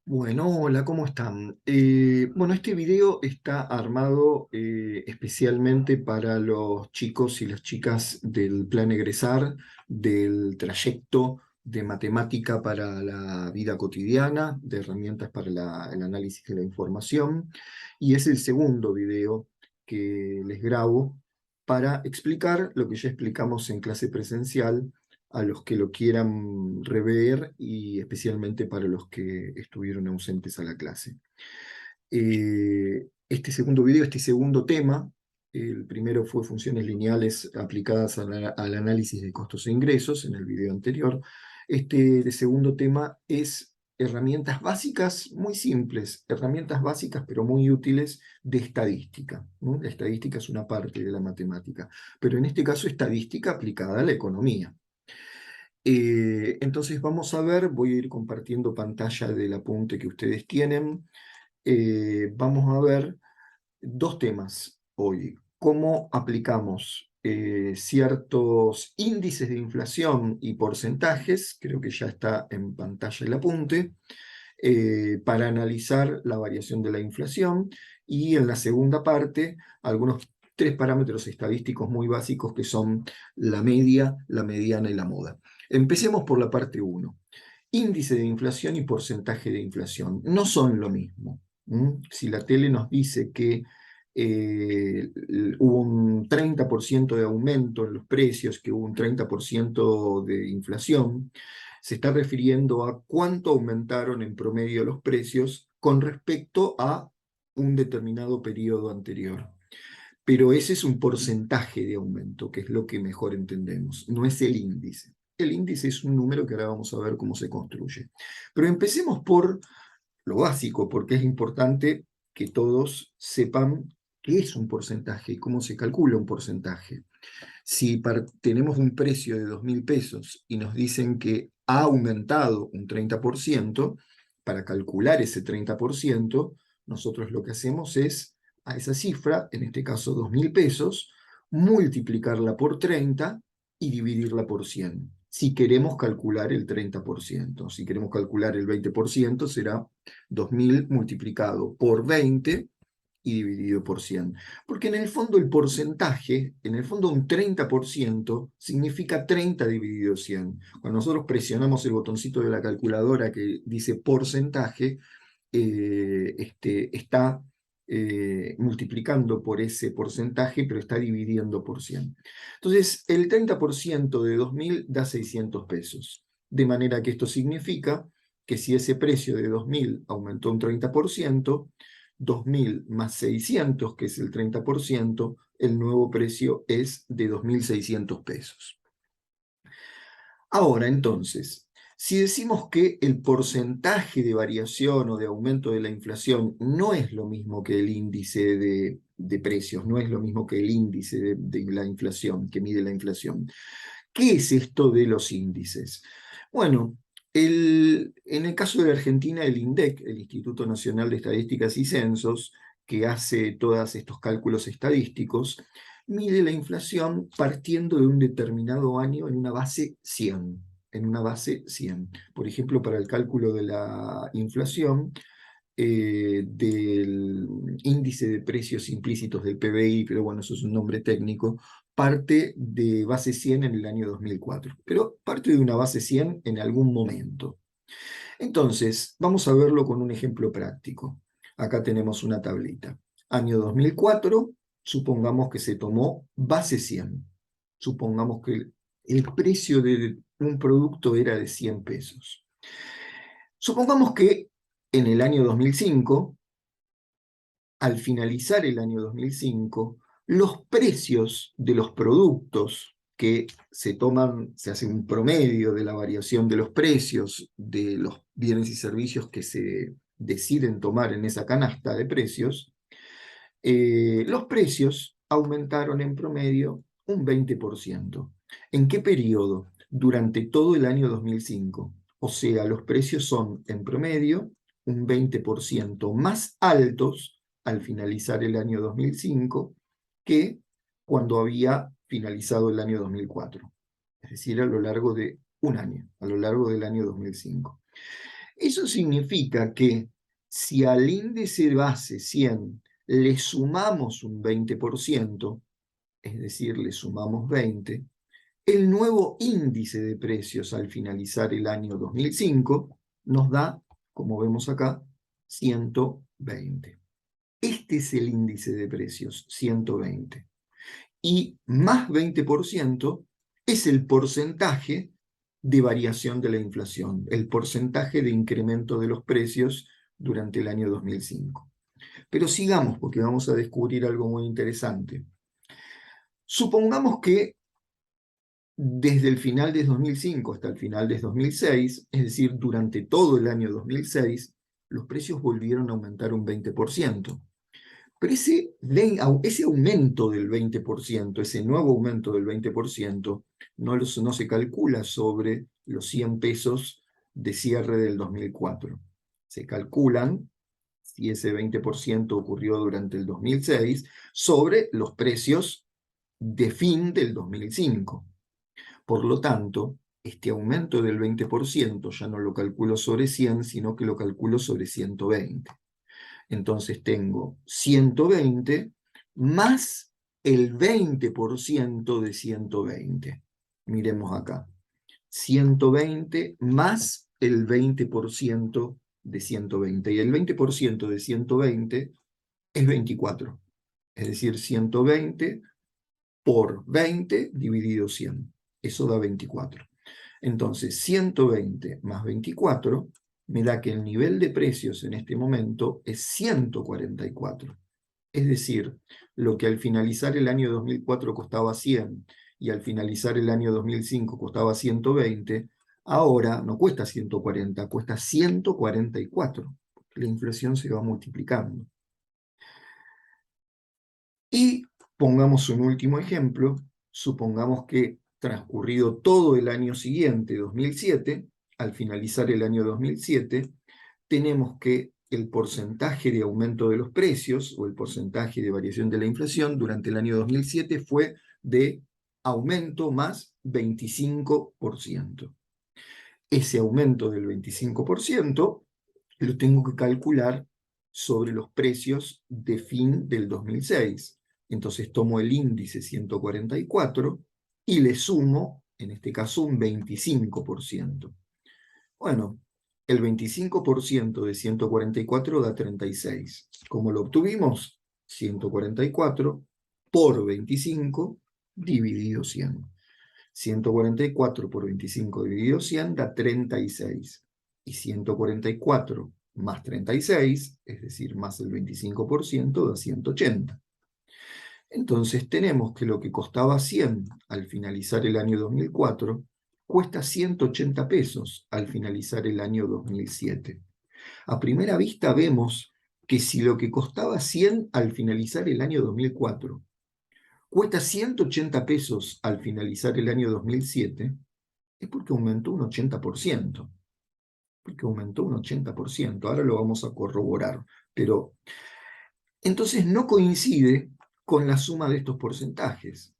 Bueno, hola, ¿cómo están? Bueno, este video está armado especialmente para los chicos y las chicas del plan egresar, del trayecto de matemática para la vida cotidiana, de herramientas para el análisis de la información, y es el segundo video que les grabo para explicar lo que ya explicamos en clase presencial a los que lo quieran rever y especialmente para los que estuvieron ausentes a la clase. Este segundo video, este segundo tema, el primero fue funciones lineales aplicadas al análisis de costos e ingresos en el video anterior. Este segundo tema es herramientas básicas muy simples, herramientas básicas pero muy útiles de estadística, ¿no? La estadística es una parte de la matemática, pero en este caso estadística aplicada a la economía. Entonces vamos a ver, voy a ir compartiendo pantalla del apunte que ustedes tienen. Vamos a ver dos temas hoy. Cómo aplicamos ciertos índices de inflación y porcentajes, creo que ya está en pantalla el apunte, para analizar la variación de la inflación. Y en la segunda parte, algunos tres parámetros estadísticos muy básicos que son la media, la mediana y la moda. Empecemos por la parte 1. Índice de inflación y porcentaje de inflación. No son lo mismo. Si la tele nos dice que hubo un 30% de aumento en los precios, que hubo un 30% de inflación, se está refiriendo a cuánto aumentaron en promedio los precios con respecto a un determinado periodo anterior. Pero ese es un porcentaje de aumento, que es lo que mejor entendemos, no es el índice. El índice es un número que ahora vamos a ver cómo se construye. Pero empecemos por lo básico, porque es importante que todos sepan qué es un porcentaje y cómo se calcula un porcentaje. Si tenemos un precio de 2.000 pesos y nos dicen que ha aumentado un 30%, para calcular ese 30%, nosotros lo que hacemos es a esa cifra, en este caso 2.000 pesos, multiplicarla por 30 y dividirla por 100. Si queremos calcular el 30%, si queremos calcular el 20%, será 2.000 multiplicado por 20 y dividido por 100. Porque en el fondo el porcentaje, en el fondo un 30% significa 30 dividido 100. Cuando nosotros presionamos el botoncito de la calculadora que dice porcentaje, está multiplicando por ese porcentaje, pero está dividiendo por 100. Entonces, el 30% de 2.000 da 600 pesos. De manera que esto significa que si ese precio de 2.000 aumentó un 30%, 2.000 más 600, que es el 30%, el nuevo precio es de 2.600 pesos. Ahora, entonces, si decimos que el porcentaje de variación o de aumento de la inflación no es lo mismo que el índice de precios, no es lo mismo que el índice de la inflación, que mide la inflación, ¿qué es esto de los índices? Bueno, en el caso de Argentina, el INDEC, el Instituto Nacional de Estadísticas y Censos, que hace todos estos cálculos estadísticos, mide la inflación partiendo de un determinado año en una base 100. En una base 100. Por ejemplo, para el cálculo de la inflación, del índice de precios implícitos del PBI, pero bueno, eso es un nombre técnico, parte de base 100 en el año 2004, pero parte de una base 100 en algún momento. Entonces, vamos a verlo con un ejemplo práctico. Acá tenemos una tablita. Año 2004, supongamos que se tomó base 100. Supongamos que el precio de un producto era de 100 pesos. Supongamos que en el año 2005, al finalizar el año 2005, los precios de los productos que se toman, se hace un promedio de la variación de los precios de los bienes y servicios que se deciden tomar en esa canasta de precios, los precios aumentaron en promedio un 20%. ¿En qué periodo? Durante todo el año 2005. O sea, los precios son en promedio un 20% más altos al finalizar el año 2005 que cuando había finalizado el año 2004. Es decir, a lo largo de un año, a lo largo del año 2005. Eso significa que si al índice base 100 le sumamos un 20%, es decir, le sumamos 20, el nuevo índice de precios al finalizar el año 2005 nos da, como vemos acá, 120. Este es el índice de precios, 120. Y más 20% es el porcentaje de variación de la inflación, el porcentaje de incremento de los precios durante el año 2005. Pero sigamos, porque vamos a descubrir algo muy interesante. Supongamos que desde el final de 2005 hasta el final de 2006, es decir, durante todo el año 2006, los precios volvieron a aumentar un 20%. Pero ese aumento del 20%, ese nuevo aumento del 20%, no se calcula sobre los 100 pesos de cierre del 2004. Se calculan, si ese 20% ocurrió durante el 2006, sobre los precios de fin del 2005. Por lo tanto, este aumento del 20% ya no lo calculo sobre 100, sino que lo calculo sobre 120. Entonces tengo 120 más el 20% de 120. Miremos acá. 120 más el 20% de 120. Y el 20% de 120 es 24. Es decir, 120 por 20 dividido 100. Eso da 24. Entonces, 120 más 24 me da que el nivel de precios en este momento es 144. Es decir, lo que al finalizar el año 2004 costaba 100 y al finalizar el año 2005 costaba 120, ahora no cuesta 140, cuesta 144. La inflación se va multiplicando. Y pongamos un último ejemplo. Supongamos que transcurrido todo el año siguiente, 2007, al finalizar el año 2007, tenemos que el porcentaje de aumento de los precios o el porcentaje de variación de la inflación durante el año 2007 fue de aumento más 25%. Ese aumento del 25% lo tengo que calcular sobre los precios de fin del 2006. Entonces tomo el índice 144 y le sumo, en este caso, un 25%. Bueno, el 25% de 144 da 36. ¿Cómo lo obtuvimos? 144 por 25 dividido 100. 144 por 25 dividido 100 da 36. Y 144 más 36, es decir, más el 25%, da 180. Entonces tenemos que lo que costaba 100 al finalizar el año 2004, cuesta 180 pesos al finalizar el año 2007. A primera vista vemos que si lo que costaba 100 al finalizar el año 2004 cuesta 180 pesos al finalizar el año 2007, es porque aumentó un 80%. Porque aumentó un 80%. Ahora lo vamos a corroborar. Pero entonces no coincide con la suma de estos porcentajes.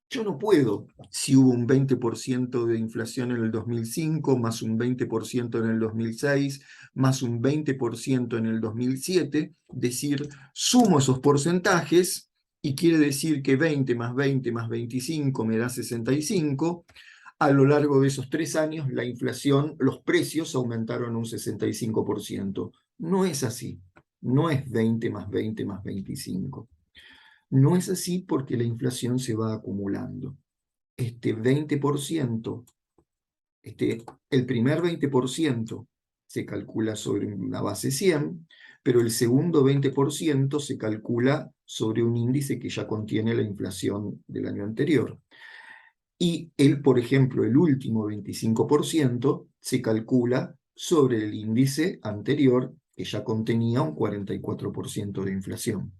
Yo no puedo, si hubo un 20% de inflación en el 2005, más un 20% en el 2006, más un 20% en el 2007, decir, sumo esos porcentajes y quiere decir que 20 más 20 más 25 me da 65. A lo largo de esos 3 años, la inflación, los precios aumentaron un 65%. No es así. No es 20 más 20 más 25. No es así porque la inflación se va acumulando. Este 20%, el primer 20% se calcula sobre una base 100, pero el segundo 20% se calcula sobre un índice que ya contiene la inflación del año anterior. Y por ejemplo, el último 25% se calcula sobre el índice anterior que ya contenía un 44% de inflación.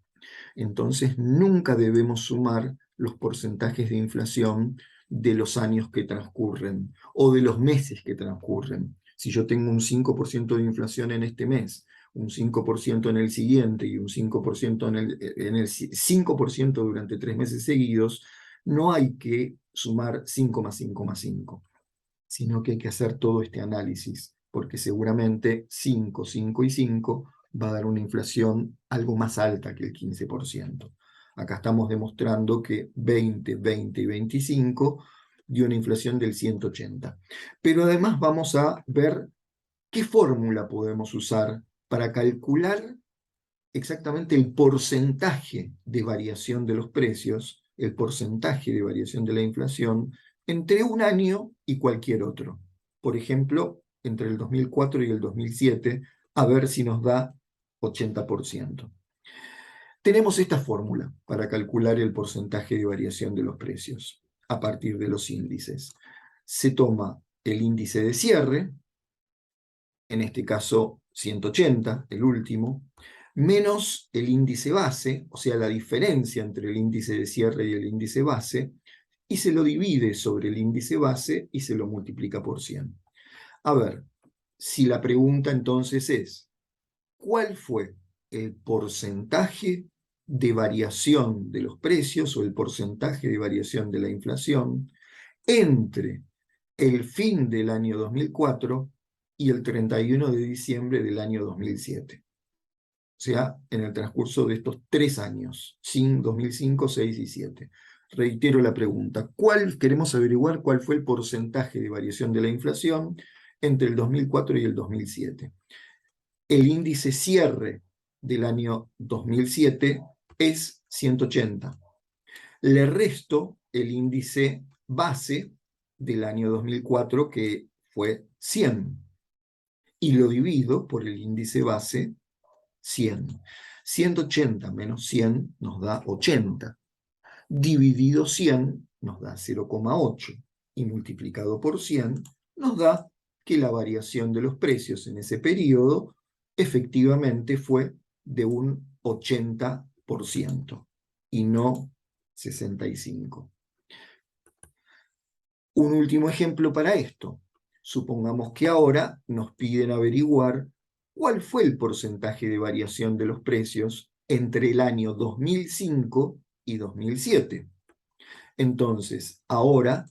Entonces, nunca debemos sumar los porcentajes de inflación de los años que transcurren o de los meses que transcurren. Si yo tengo un 5% de inflación en este mes, un 5% en el siguiente y un 5% en el 5% durante 3 meses seguidos, no hay que sumar 5 más 5 más 5, sino que hay que hacer todo este análisis porque seguramente 5, 5 y 5 va a dar una inflación algo más alta que el 15%. Acá estamos demostrando que 20, 20 y 25 dio una inflación del 180. Pero además vamos a ver qué fórmula podemos usar para calcular exactamente el porcentaje de variación de los precios, el porcentaje de variación de la inflación entre un año y cualquier otro. Por ejemplo, entre el 2004 y el 2007, a ver si nos da 80%. Tenemos esta fórmula para calcular el porcentaje de variación de los precios a partir de los índices. Se toma el índice de cierre, en este caso 180, el último, menos el índice base, o sea, la diferencia entre el índice de cierre y el índice base, y se lo divide sobre el índice base y se lo multiplica por 100. A ver, si la pregunta entonces es, ¿cuál fue el porcentaje de variación de los precios o el porcentaje de variación de la inflación entre el fin del año 2004 y el 31 de diciembre del año 2007? O sea, en el transcurso de estos 3 años, 2005, 6 y 7. Reitero la pregunta, queremos averiguar cuál fue el porcentaje de variación de la inflación entre el 2004 y el 2007. El índice cierre del año 2007 es 180. Le resto el índice base del año 2004, que fue 100, y lo divido por el índice base 100. 180 menos 100 nos da 80. Dividido 100 nos da 0,8. Y multiplicado por 100 nos da que la variación de los precios en ese periodo efectivamente fue de un 80% y no 65%. Un último ejemplo para esto. Supongamos que ahora nos piden averiguar cuál fue el porcentaje de variación de los precios entre el año 2005 y 2007. Entonces, ahora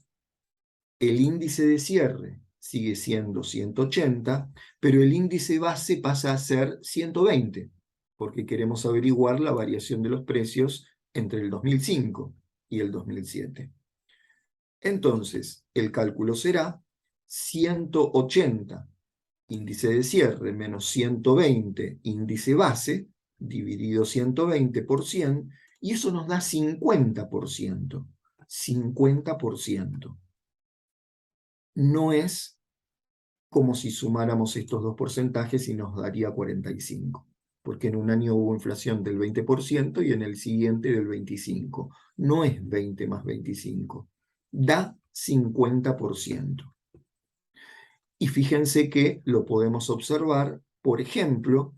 el índice de cierre sigue siendo 180, pero el índice base pasa a ser 120, porque queremos averiguar la variación de los precios entre el 2005 y el 2007. Entonces, el cálculo será 180 índice de cierre menos 120 índice base, dividido 120 por 100, y eso nos da 50%. 50%. No es como si sumáramos estos dos porcentajes y nos daría 45, porque en un año hubo inflación del 20% y en el siguiente del 25%. No es 20 más 25, da 50%. Y fíjense que lo podemos observar, por ejemplo,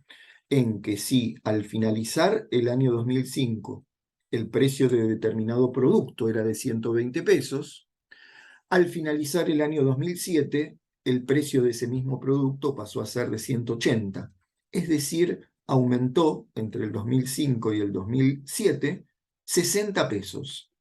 en que si al finalizar el año 2005 el precio de determinado producto era de 120 pesos, al finalizar el año 2007 el precio de ese mismo producto pasó a ser de 180. Es decir, aumentó entre el 2005 y el 2007 60 pesos.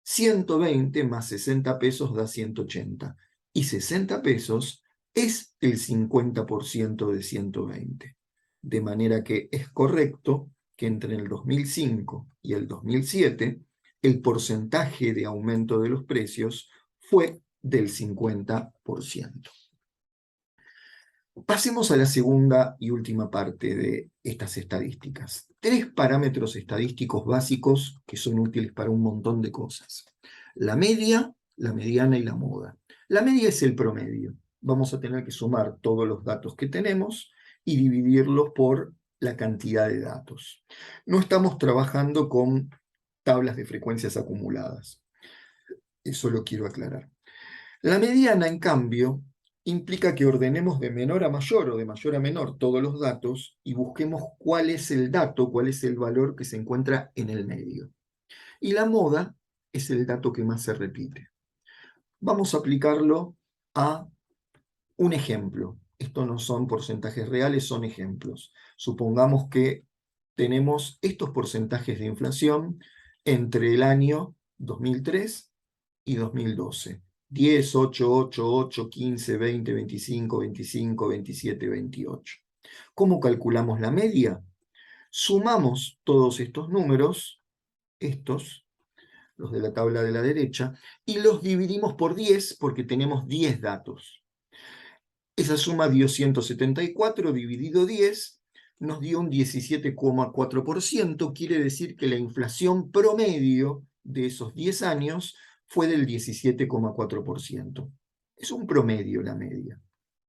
120 más 60 pesos da 180. Y 60 pesos es el 50% de 120. De manera que es correcto que entre el 2005 y el 2007 el porcentaje de aumento de los precios fue del 50%. Pasemos a la segunda y última parte de estas estadísticas. 3 parámetros estadísticos básicos que son útiles para un montón de cosas. La media, la mediana y la moda. La media es el promedio. Vamos a tener que sumar todos los datos que tenemos y dividirlos por la cantidad de datos. No estamos trabajando con tablas de frecuencias acumuladas. Eso lo quiero aclarar. La mediana, en cambio, implica que ordenemos de menor a mayor o de mayor a menor todos los datos y busquemos cuál es el dato, cuál es el valor que se encuentra en el medio. Y la moda es el dato que más se repite. Vamos a aplicarlo a un ejemplo. Esto no son porcentajes reales, son ejemplos. Supongamos que tenemos estos porcentajes de inflación entre el año 2003 y 2012. 10, 8, 8, 8, 15, 20, 25, 25, 27, 28. ¿Cómo calculamos la media? Sumamos todos estos números, estos, los de la tabla de la derecha, y los dividimos por 10 porque tenemos 10 datos. Esa suma dio 174 dividido 10, nos dio un 17,4%, quiere decir que la inflación promedio de esos 10 años fue del 17,4%. Es un promedio la media.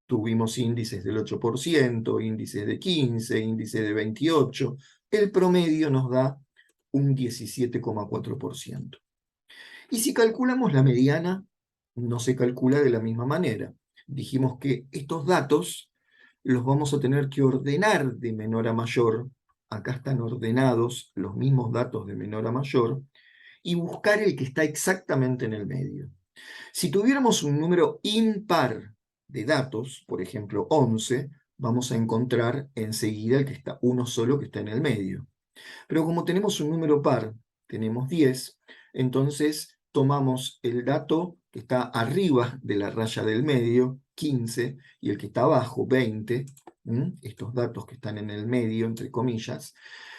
Tuvimos índices del 8%, índices de 15, índices de 28. El promedio nos da un 17,4%. Y si calculamos la mediana, no se calcula de la misma manera. Dijimos que estos datos los vamos a tener que ordenar de menor a mayor. Acá están ordenados los mismos datos de menor a mayor, y buscar el que está exactamente en el medio. Si tuviéramos un número impar de datos, por ejemplo 11, vamos a encontrar enseguida el que está, uno solo que está en el medio. Pero como tenemos un número par, tenemos 10, entonces tomamos el dato que está arriba de la raya del medio, 15, y el que está abajo, 20, estos datos que están en el medio, entre comillas,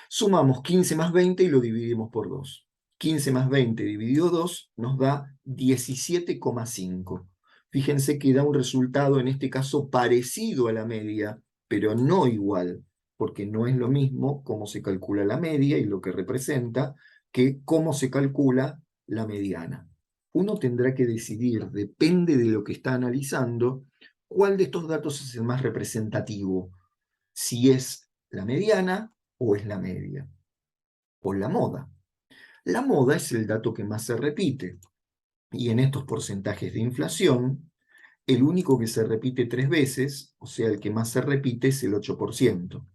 sumamos 15 más 20 y lo dividimos por 2. 15 más 20 dividido 2 nos da 17,5. Fíjense que da un resultado, en este caso, parecido a la media, pero no igual, porque no es lo mismo cómo se calcula la media y lo que representa que cómo se calcula la mediana. Uno tendrá que decidir, depende de lo que está analizando, cuál de estos datos es el más representativo, si es la mediana o es la media, o la moda. La moda es el dato que más se repite, y en estos porcentajes de inflación, el único que se repite 3 veces, o sea, el que más se repite es el 8%.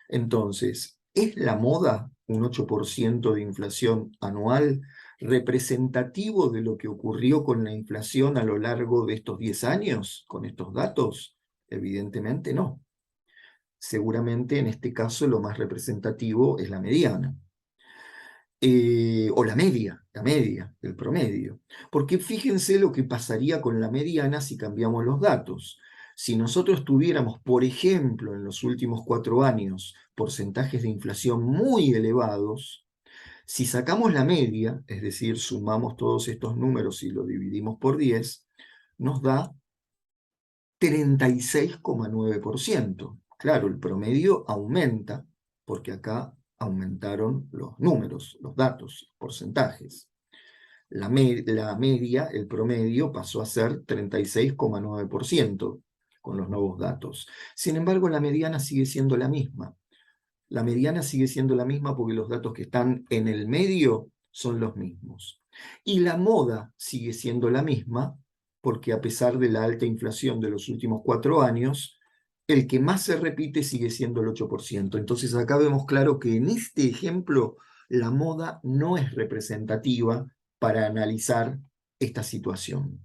Entonces, ¿es la moda un 8% de inflación anual representativo de lo que ocurrió con la inflación a lo largo de estos 10 años, con estos datos? Evidentemente no. Seguramente en este caso lo más representativo es la mediana. O la media, el promedio. Porque fíjense lo que pasaría con la mediana si cambiamos los datos. Si nosotros tuviéramos, por ejemplo, en los últimos 4 años, porcentajes de inflación muy elevados, si sacamos la media, es decir, sumamos todos estos números y lo dividimos por 10, nos da 36,9%. Claro, el promedio aumenta, porque acá aumentaron los números, los datos, los porcentajes. La media, el promedio, pasó a ser 36,9% con los nuevos datos. Sin embargo, la mediana sigue siendo la misma. La mediana sigue siendo la misma porque los datos que están en el medio son los mismos. Y la moda sigue siendo la misma porque a pesar de la alta inflación de los últimos 4 años, el que más se repite sigue siendo el 8%. Entonces acá vemos claro que en este ejemplo la moda no es representativa para analizar esta situación.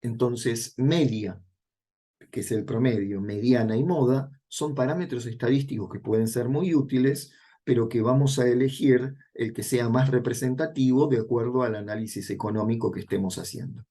Entonces, media, que es el promedio, mediana y moda, son parámetros estadísticos que pueden ser muy útiles, pero que vamos a elegir el que sea más representativo de acuerdo al análisis económico que estemos haciendo.